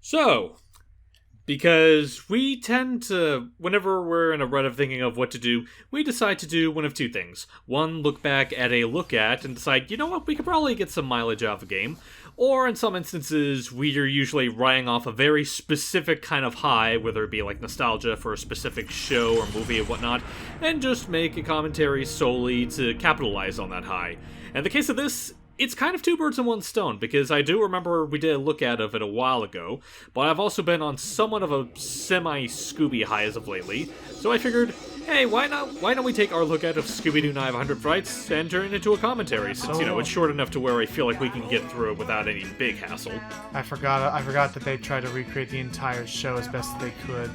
So, because we tend to, whenever we're in a rut of thinking of what to do, we decide to do one of two things. One, look back at a look at and decide, you know what, we could probably get some mileage out of a game. Or in some instances, we are usually riding off a very specific kind of high, whether it be like nostalgia for a specific show or movie or whatnot, and just make a commentary solely to capitalize on that high. In the case of this, it's kind of two birds in one stone, because I do remember we did a look at of it a while ago, but I've also been on somewhat of a semi-Scooby high as of lately, so I figured, hey, why don't we take our look at of Scooby-Doo 900 Frights and turn it into a commentary, since, it's short enough to where I feel like we can get through it without any big hassle. I forgot that they tried to recreate the entire show as best as they could.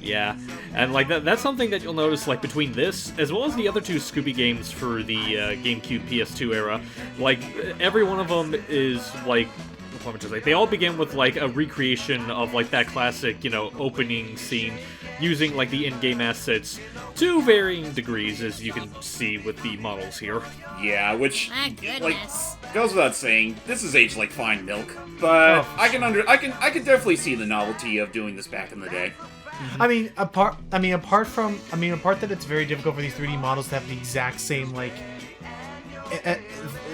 Yeah, and like that's something that you'll notice like between this, as well as the other two Scooby games for the GameCube PS2 era, like every one of them is like, they all begin with like a recreation of like that classic, opening scene, using like the in-game assets to varying degrees, as you can see with the models here. Yeah, which My goodness. goes without saying, this is aged like fine milk. But I can definitely see the novelty of doing this back in the day. Apart that it's very difficult for these 3D models to have the exact same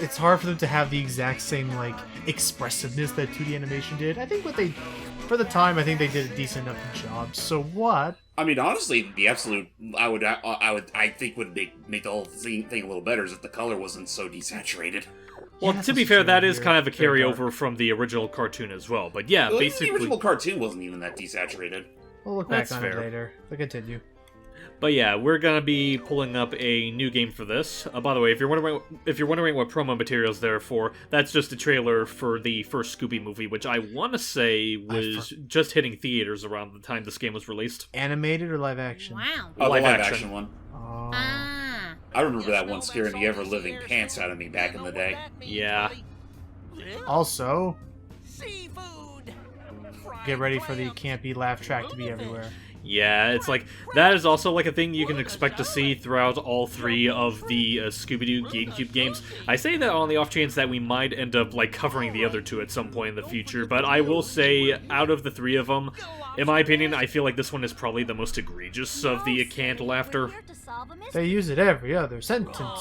it's hard for them to have the exact same expressiveness that 2D animation did. I think for the time, I think they did a decent enough job. So what? I mean, honestly, the absolute I think would make the whole thing a little better is if the color wasn't so desaturated. Well, to be fair, that is kind of a carryover from the original cartoon as well. But yeah, basically, the original cartoon wasn't even that desaturated. We'll look back on it later. We'll continue. But yeah, we're gonna be pulling up a new game for this. By the way, if you're wondering what promo material's there for, that's just a trailer for the first Scooby movie, which I want to say was just hitting theaters around the time this game was released. Animated or live action? Wow. Oh, the live action one. Oh. Ah. I remember that one scaring the ever-living pants out of me back in the day. Yeah. Also, get ready for the campy laugh track to be everywhere. Yeah, it's like, that is also like a thing you can expect to see throughout all three of the Scooby-Doo GameCube games. I say that on the off chance that we might end up covering the other two at some point in the future, but I will say, out of the three of them, in my opinion, I feel like this one is probably the most egregious of the canned laughter. They use it every other sentence.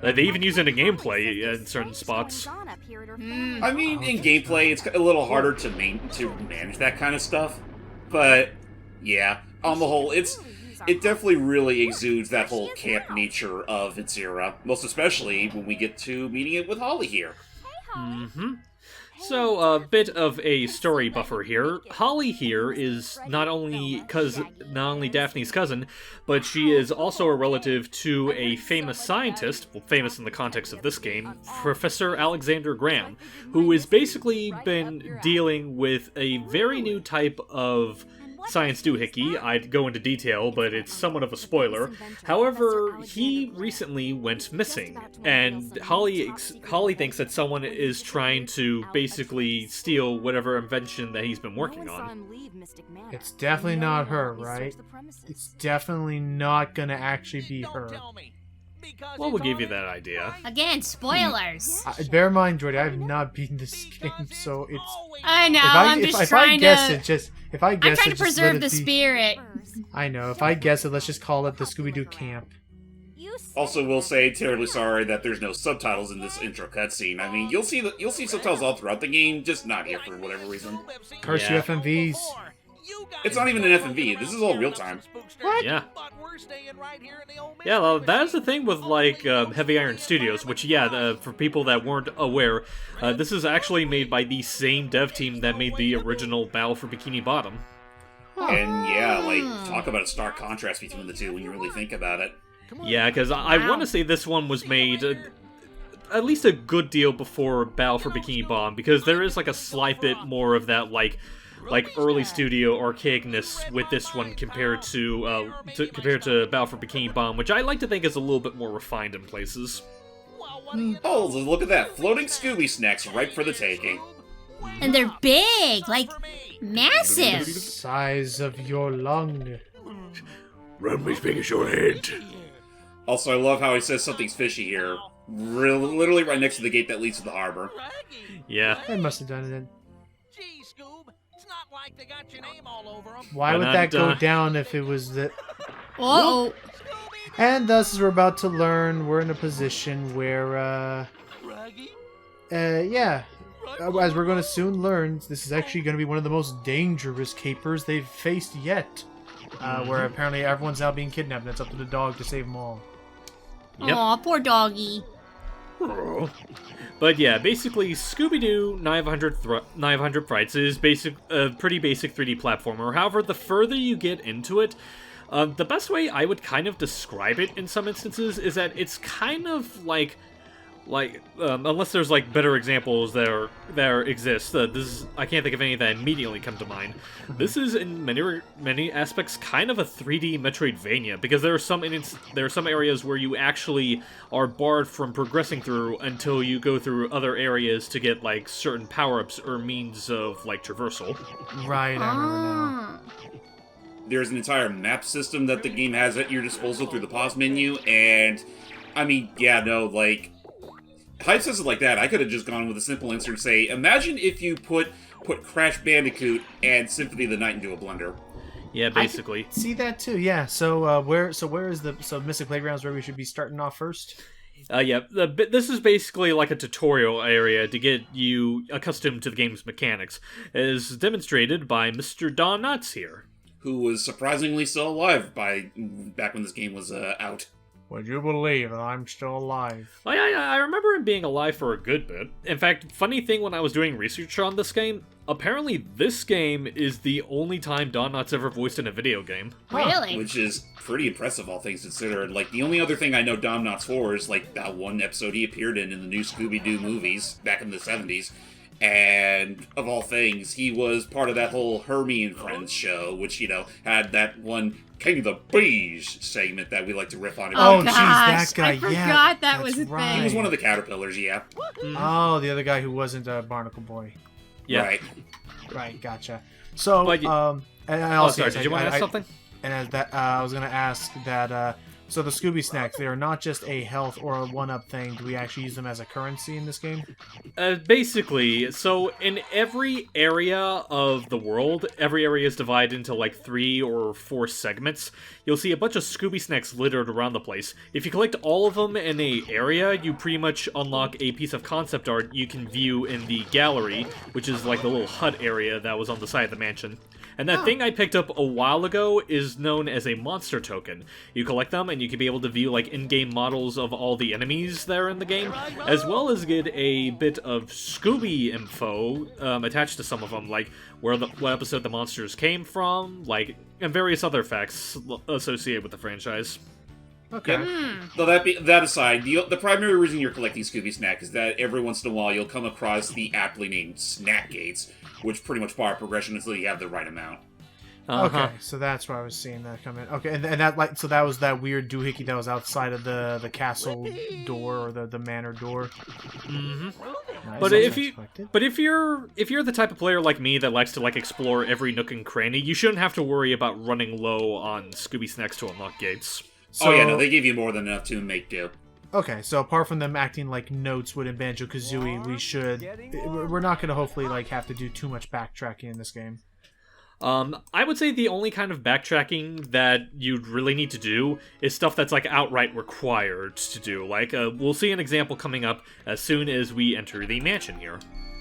They even use it in gameplay in certain spots. I mean, in gameplay, it's a little harder to manage that kind of stuff, but yeah, on the whole, it definitely really exudes that whole camp nature of its era, most especially when we get to meeting it with Holly here. Mm-hmm. So, a bit of a story buffer here. Holly here is not only Daphne's cousin, but she is also a relative to a famous scientist, well, famous in the context of this game, Professor Alexander Graham, who has basically been dealing with a very new type of science doohickey. I'd go into detail, but it's somewhat of a spoiler. However, he recently went missing, and Holly thinks that someone is trying to basically steal whatever invention that he's been working on. It's definitely not her, right? It's definitely not gonna actually be her. Well, we'll give you that idea. Again, spoilers. Bear in mind, Jordy, I have not beaten this game, so it's... I know, I'm trying to preserve the spirit. I know, if I guess it, let's just call it the Scooby-Doo camp. Also, we'll say terribly sorry that there's no subtitles in this intro cutscene. I mean, you'll see subtitles all throughout the game, just not here for whatever reason. Curse you FMVs. It's not even an FMV. This is all real time. What? Yeah. Yeah, well, that is the thing with, Heavy Iron Studios, which, for people that weren't aware, this is actually made by the same dev team that made the original Battle for Bikini Bottom. And, talk about a stark contrast between the two when you really think about it. Yeah, because I want to say this one was made at least a good deal before Battle for Bikini Bottom, because there is, a slight bit more of that, early studio archaicness with this one compared to Battle for Bikini Bottom, which I like to think is a little bit more refined in places. Oh, look at that. Floating Scooby snacks ripe for the taking. And they're big, massive. The size of your lung. Run as big as your head. Also, I love how he says something's fishy here. Literally right next to the gate that leads to the harbor. Yeah. They must have done it then. Gee, Scoob, Why would that go down if it was the... Uh-oh. And thus, as we're about to learn, we're in a position where, yeah, as we're going to soon learn, this is actually going to be one of the most dangerous capers they've faced yet. Where apparently everyone's now being kidnapped, and it's up to the dog to save them all. Yep. Aw, poor doggy. But yeah, basically, Scooby-Doo 900 Frights is a pretty basic 3D platformer. However, the further you get into it, the best way I would kind of describe it in some instances is that it's kind of like unless there's like better examples there exist. I can't think of any that immediately come to mind. This is in many aspects kind of a 3D Metroidvania, because there are some areas where you actually are barred from progressing through until you go through other areas to get like certain power-ups or means of like traversal. Right, I remember now. There's an entire map system that the game has at your disposal through the pause menu, and I mean, yeah, no, like, Hype says it like that. I could have just gone with a simple answer and say, imagine if you put Crash Bandicoot and Symphony of the Night into a blender. Yeah, basically. I see that too. Yeah. So where is the Mystic Playgrounds where we should be starting off first? Yeah, this is basically like a tutorial area to get you accustomed to the game's mechanics, as demonstrated by Mr. Don Knotts here, who was surprisingly still alive back when this game was out. Would you believe that I'm still alive? I remember him being alive for a good bit. In fact, funny thing, when I was doing research on this game, apparently this game is the only time Don Knotts ever voiced in a video game. Really? Which is pretty impressive, all things considered. Like, the only other thing I know Don Knotts for is, like, that one episode he appeared in the new Scooby-Doo movies back in the 70s. And, of all things, he was part of that whole Hermie and Friends show, which, you know, had that one King of the Bees segment that we like to riff on. Oh, gosh, geez, that guy, I forgot yeah, that was a right. thing. He was one of the caterpillars, yeah. Oh, the other guy who wasn't a Barnacle Boy. Yeah. Right. Right, gotcha. So, But and I also, sorry, did you want to ask something? And as that, I was going to ask that, so the Scooby Snacks, they are not just a health or a one-up thing. Do we actually use them as a currency in this game? Basically, so in every area of the world, every area is divided into like 3 or 4 segments. You'll see a bunch of Scooby Snacks littered around the place. If you collect all of them in a area, you pretty much unlock a piece of concept art you can view in the gallery, which is like the little hut area that was on the side of the mansion. And that thing I picked up a while ago is known as a monster token. You collect them and you can be able to view like in-game models of all the enemies there in the game, as well as get a bit of Scooby info attached to some of them, like what episode the monsters came from, like, and various other facts associated with the franchise. Okay. Yep. So that aside, the primary reason you're collecting Scooby Snack is that every once in a while you'll come across the aptly named Snack Gates, which pretty much bar progression until you have the right amount. Okay, so that's where I was seeing that come in. Okay, and that like, so that was that weird doohickey that was outside of the castle door or the manor door. Mm-hmm. Nice. But if you're the type of player like me that likes to like explore every nook and cranny, you shouldn't have to worry about running low on Scooby Snacks to unlock gates. So, oh yeah, no, they give you more than enough to make do. Okay, so apart from them acting like notes would in Banjo-Kazooie, we're not going to hopefully like have to do too much backtracking in this game. I would say the only kind of backtracking that you'd really need to do is stuff that's like outright required to do. Like, we'll see an example coming up as soon as we enter the mansion here.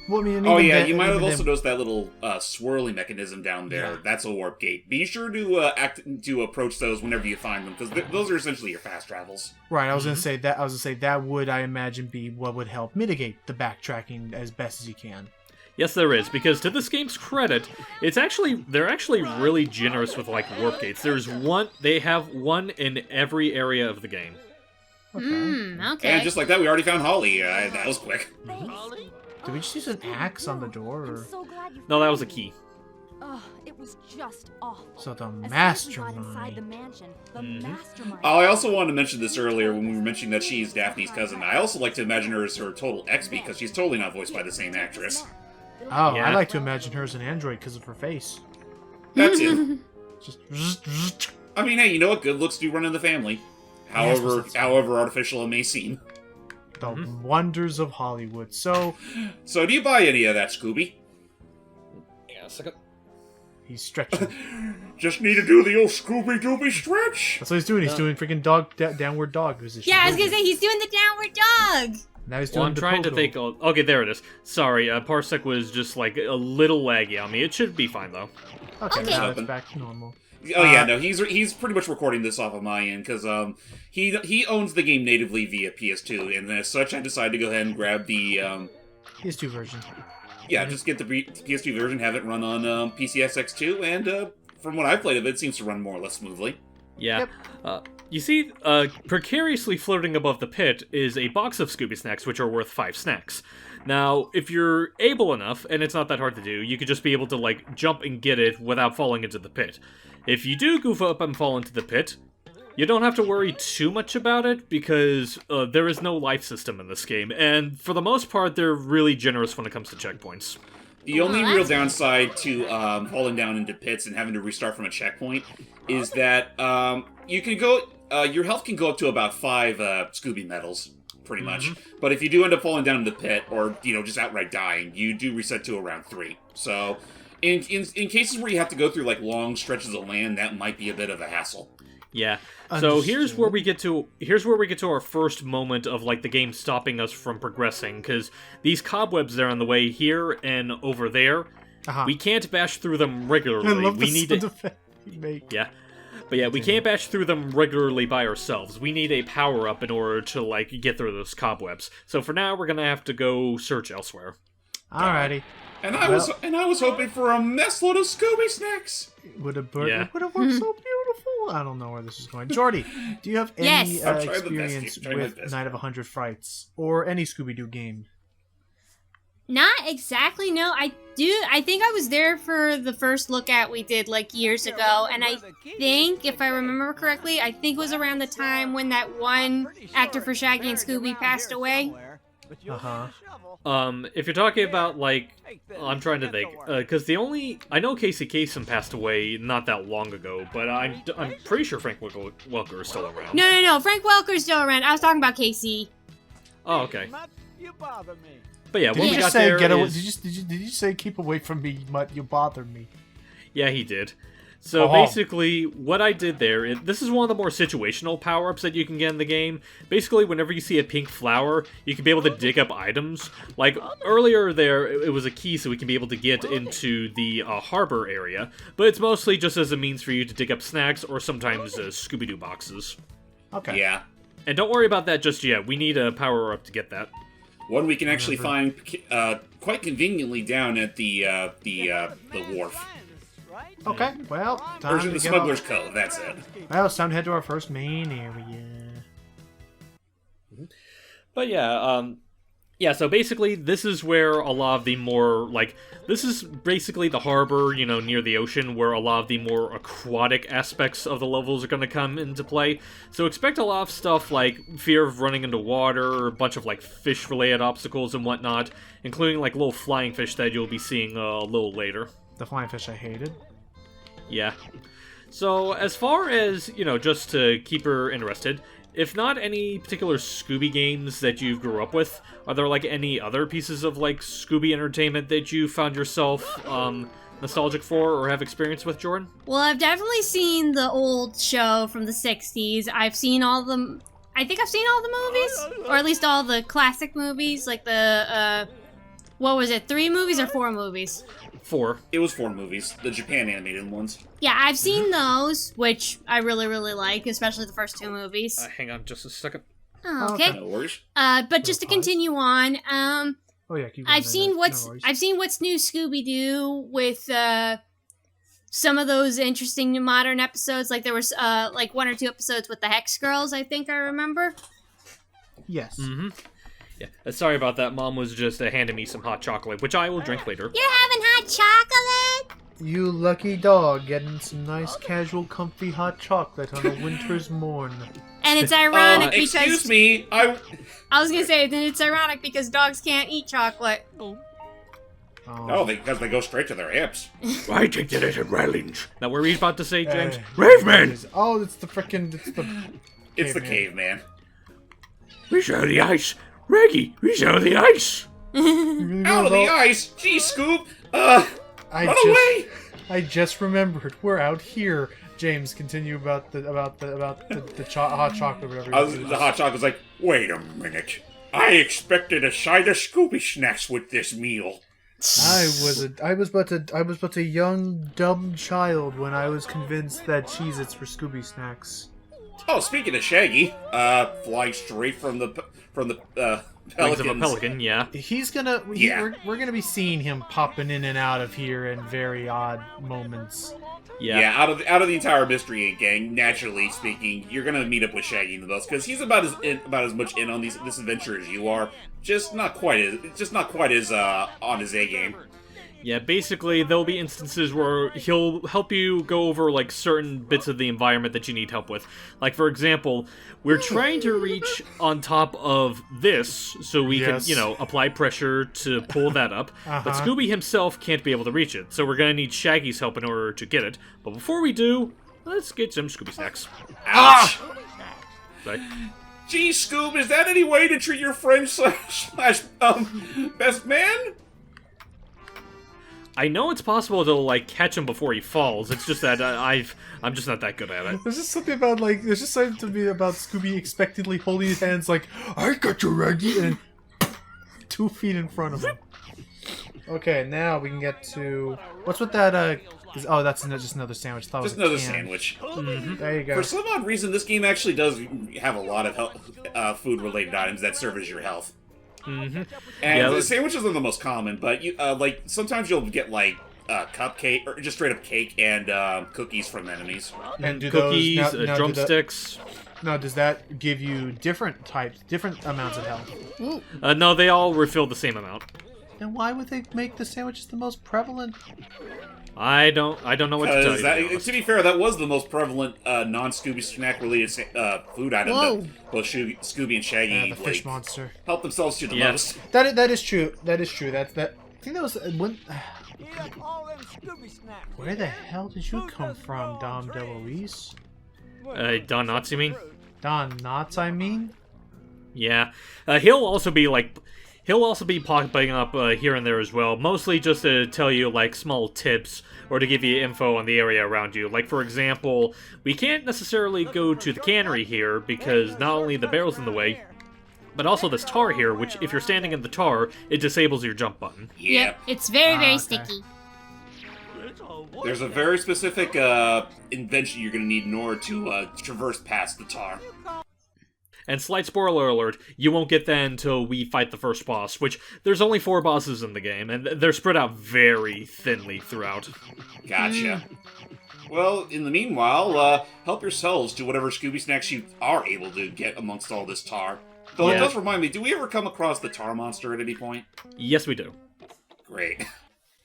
Well, I mean, you might have also noticed that little swirly mechanism down there. Yeah. That's a warp gate. Be sure to approach those whenever you find them, because those are essentially your fast travels. Right. I was gonna say that would, I imagine, be what would help mitigate the backtracking as best as you can. Yes, there is, because to this game's credit, they're actually really generous with like warp gates. They have one in every area of the game. Okay. And just like that, we already found Holly. That was quick. Did we just use an axe on the door? Or... No, that was a key. It was just awful. So the mastermind. Oh, I also wanted to mention this earlier when we were mentioning that she's Daphne's cousin. I also like to imagine her as her total ex because she's totally not voiced by the same actress. Oh, yeah. I like to imagine her as an android because of her face. That's it. Just. I mean, hey, you know what? Good looks do run in the family. However artificial it may seem. The wonders of Hollywood. So do you buy any of that, Scooby? Yeah, a second. He's stretching. Just need to do the old Scooby-Dooby stretch. That's what he's doing. He's doing freaking downward dog position. Yeah, I was gonna say he's doing the downward dog. Now he's doing I'm trying to think. Okay, there it is. Sorry, Parsec was just like a little laggy on me. It should be fine though. Okay, Okay. now it's back to normal. Oh yeah, no, he's pretty much recording this off of my end because he owns the game natively via PS2, and as such, I decided to go ahead and grab the PS2 version. yeah, just get the PS2 version, have it run on PCSX2, and from what I've played of it, it seems to run more or less smoothly. Yeah. Yep. You see, precariously floating above the pit is a box of Scooby Snacks, which are worth 5 snacks. Now, if you're able enough, and it's not that hard to do, you could just be able to, like, jump and get it without falling into the pit. If you do goof up and fall into the pit, you don't have to worry too much about it, because there is no life system in this game, and for the most part, they're really generous when it comes to checkpoints. The only real downside to falling down into pits and having to restart from a checkpoint is that you can go. Your health can go up to about 5 Scooby medals, pretty much. But if you do end up falling down in the pit, or just outright dying, you do reset to around 3. So, in cases where you have to go through like long stretches of land, that might be a bit of a hassle. Yeah. So here's where we get to our first moment of like the game stopping us from progressing, because these cobwebs that are on the way here and over there, we can't bash through them regularly. I love we need to make. Yeah. But yeah, we can't bash through them regularly by ourselves. We need a power-up in order to, like, get through those cobwebs. So for now, we're gonna have to go search elsewhere. Alrighty. And I was hoping for a mess load of Scooby Snacks. It would have worked so beautiful. I don't know where this is going. Jordy, do you have any Yes. experience with Night of 100 Frights? Or any Scooby-Doo game? Not exactly, no. I think I was there for the first look at we did like years ago, and I think, if I remember correctly, I think it was around the time when that one actor for Shaggy and Scooby passed away. If you're talking about, like, I'm trying to think, because I know Casey Kasem passed away not that long ago, but I'm pretty sure Frank Welker is still around. No, Frank Welker's still around. I was talking about Casey. Oh, okay. You bother me. But yeah, Did what you we just got say there get away? is... Did you say keep away from me, Mutt? You bother me. Yeah, he did. So basically, what I did there, this is one of the more situational power-ups that you can get in the game. Basically, whenever you see a pink flower, you can be able to dig up items. Like, earlier there, it was a key so we can be able to get into the harbor area, but it's mostly just as a means for you to dig up snacks or sometimes Scooby-Doo boxes. Okay. Yeah. And don't worry about that just yet. We need a power-up to get that. One we can actually find quite conveniently down at the wharf. Okay, well, time Version to of the get Smuggler's off. Cove, that's it. Well, it's time to head to our first main area. But yeah, so basically this is where a lot of the more, like, this is basically the harbor, near the ocean, where a lot of the more aquatic aspects of the levels are going to come into play. So expect a lot of stuff like fear of running into water, a bunch of, like, fish-related obstacles and whatnot, including, like, little flying fish that you'll be seeing a little later. The flying fish I hated. Yeah. So, as far as, just to keep her interested, if not any particular Scooby games that you grew up with, are there, like, any other pieces of, like, Scooby entertainment that you found yourself, nostalgic for or have experience with, Jordan? Well, I've definitely seen the old show from the 60s. I think I've seen all the movies, or at least all the classic movies, like the, what was it, 3 movies or 4 movies? 4. It was 4 movies, the Japan animated ones. Yeah, I've seen those, which I really, really like, especially the first 2 movies. Hang on just a second. Oh, okay. No worries. But just to continue on, Oh yeah, keep going. I've seen what's new Scooby-Doo with some of those interesting modern episodes. Like there was like 1 or 2 episodes with the Hex Girls, I think I remember. Yes. Mm-hmm. Yeah, sorry about that. Mom was just handing me some hot chocolate, which I will drink later. You're having hot chocolate? You lucky dog, getting some nice, casual, comfy hot chocolate on a winter's morn. And it's ironic because... Excuse me, I was gonna say, then it's ironic because dogs can't eat chocolate. Oh, because they go straight to their hips. I take the little railings. Now, what were you about to say, James? Raveman! Oh, it's the It's the caveman. We show the ice. Reggie, we show the ice. Out of the ice! Gee, Scoop! Run away! I just remembered. We're out here. James, continue about the hot chocolate, whatever. The hot chocolate's like, wait a minute. I expected a side of Scooby snacks with this meal. I was but a young dumb child when I was convinced that Cheez-Its were Scooby snacks. Oh, speaking of Shaggy, flying straight from the Wings Pelicans. of a pelican, yeah. We're gonna be seeing him popping in and out of here in very odd moments. Yeah. Out of the entire Mystery Inc. gang, naturally speaking, you're gonna meet up with Shaggy the most because he's about as much in on this adventure as you are. Just not quite as on his A game. Yeah, basically, there'll be instances where he'll help you go over, like, certain bits of the environment that you need help with. Like, for example, we're trying to reach on top of this so we can, apply pressure to pull that up. But Scooby himself can't be able to reach it, so we're gonna need Shaggy's help in order to get it. But before we do, let's get some Scooby snacks. Ouch! Sorry. Gee, Scoob, is that any way to treat your friend slash best man? I know it's possible to, like, catch him before he falls. It's just that I'm just not that good at it. There's just something about Scooby expectantly holding his hands like, I got you, Reggie, and 2 feet in front of him. Okay, now we can get to what's with that? That's just another sandwich. Just another sandwich. Mm-hmm. There you go. For some odd reason, this game actually does have a lot of food-related items that serve as your health. Mm-hmm. And the sandwiches are the most common, but you sometimes you'll get like cupcake or just straight up cake and cookies from enemies. And do cookies, those, drumsticks. Now, does that give you different amounts of health? Ooh. No, they all refill the same amount. Then why would they make the sandwiches the most prevalent? I don't know what to tell you. To be fair, that was the most prevalent non-Scooby snack related food item that both Scooby and Shaggy The fish monster helped themselves to the most. That is true. That is true. I think that was when. Where the hell did you come from, Dom DeLuise? Don Knotts, you mean? Don Knotts, I mean? Yeah. He'll also be popping up here and there as well, mostly just to tell you, like, small tips or to give you info on the area around you. Like, for example, we can't necessarily go to the cannery here because not only the barrel's in the way, but also this tar here, which if you're standing in the tar, it disables your jump button. Yep, it's very sticky. There's a very specific invention you're going to need in order to traverse past the tar. And slight spoiler alert, you won't get that until we fight the first boss, which there's only 4 bosses in the game, and they're spread out very thinly throughout. Gotcha. Well, in the meanwhile, help yourselves to whatever Scooby snacks you are able to get amongst all this tar. Though it does remind me, do we ever come across the tar monster at any point? Yes, we do. Great.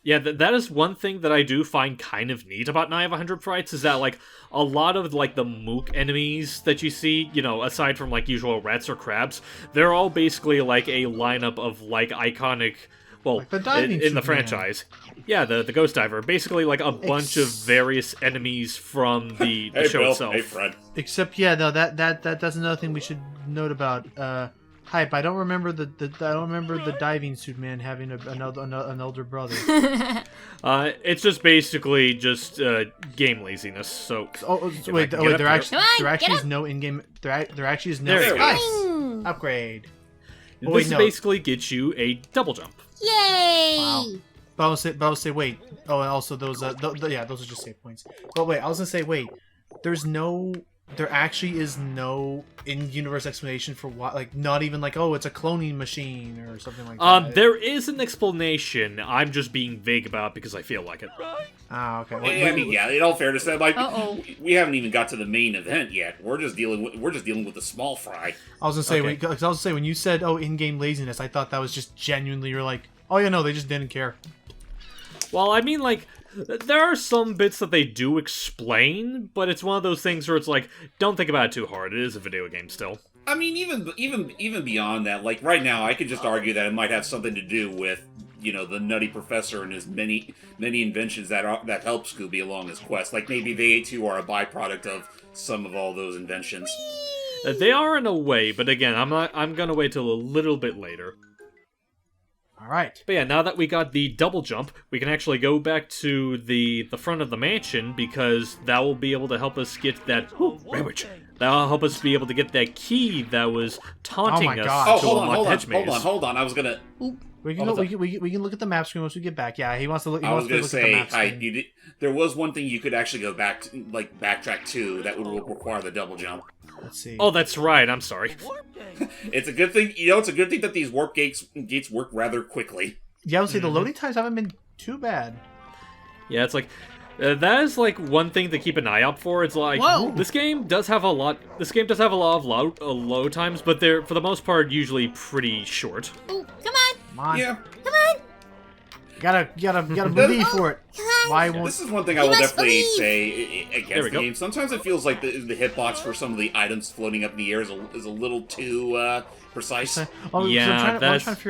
Yeah, that is one thing that I do find kind of neat about Night of 100 Frights, is that, like, a lot of, like, the mook enemies that you see, aside from, like, usual rats or crabs, they're all basically, like, a lineup of, like, iconic, well, like in the franchise. Yeah, the Ghost Diver. Basically, like, a bunch of various enemies from the show Bill. itself. Hey, Fred. Except, that's another thing we should note about. Hype. I don't remember the diving suit man having an older brother. It's just basically just game laziness. So there actually is no in-game. There actually is no. There you go. Nice upgrade. This basically gets you a double jump. Yay! Wow. But I was say wait. Oh, and also those those are just save points. But wait, I was gonna say wait. There actually is no in-universe explanation for why, like, not even like, oh, it's a cloning machine or something like that. There is an explanation. I'm just being vague about it because I feel like it. Ah, okay. In all fairness, like, we haven't even got to the main event yet. We're just dealing with the small fry. I was gonna say when you said, oh, in-game laziness, I thought that was just genuinely, you're like, oh yeah, no, they just didn't care. Well, I mean, like, there are some bits that they do explain, but it's one of those things where it's like, don't think about it too hard. It is a video game still. I mean, even beyond that, like, right now, I could just argue that it might have something to do with, the Nutty Professor and his many inventions that help Scooby along his quest. Like, maybe they too are a byproduct of some of all those inventions. They are in a way, but again, I'm gonna wait till a little bit later. All right. But yeah, now that we got the double jump, we can actually go back to the front of the mansion, because that will be able to help us get that... Rabbit! That'll help us be able to get that key that was taunting Oh my us God. to unlock the hedge maze. hold on. I was gonna. We can, we can look at the map screen once we get back. Yeah, he wants to look. He I was wants to gonna look at the say, map screen. there was one thing you could actually go back, backtrack to that would require the double jump. Let's see. Oh, that's right, I'm sorry. It's a good thing, it's a good thing that these warp gates work rather quickly. Yeah, I would say the loading times haven't been too bad. Yeah, it's like... that is like one thing to keep an eye out for. It's like Whoa! this game does have a lot. This game does have a lot of load times, but they're for the most part usually pretty short. Oh, come on. Come on. Yeah, Gotta believe for it. Why won't? this is one thing I You will must definitely believe. say There we against the go. game. Sometimes it feels like the hitbox for some of the items floating up in the air is a little too precise. Oh, Yeah, I'm that's- trying to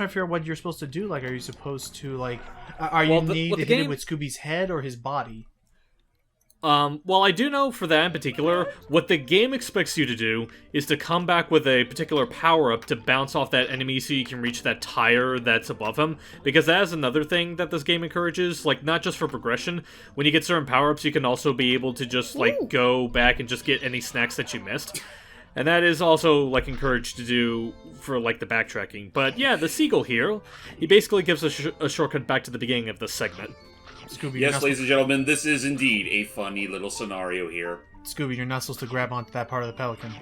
figure out what you're supposed to do. Like, are you supposed to like? Are you Well, need what to the hit him game- with Scooby's head or his body? Well, I do know for that in particular, what the game expects you to do is to come back with a particular power-up to bounce off that enemy so you can reach that tire that's above him, because that is another thing that this game encourages, like, not just for progression. When you get certain power-ups, you can also be able to just, like, Ooh. go back and just get any snacks that you missed. And that is also, like, encouraged to do for, like, the backtracking. But yeah, the seagull here, he basically gives a shortcut back to the beginning of this segment. Scooby, Yes, ladies and gentlemen, this is indeed a funny little scenario here. Scooby, you're not supposed to grab onto that part of the pelican.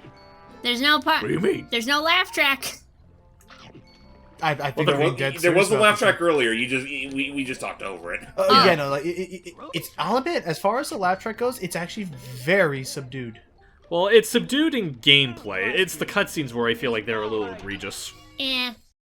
There's no part. What do you mean? There's no laugh track. I think There I'm being was, dead there serious was the about laugh this. track earlier. We just talked over it. Yeah, no, like it's I'll admit, as far as the laugh track goes, it's actually very subdued. Well, it's subdued in gameplay. It's the cutscenes where I feel like they're a little egregious. Eh.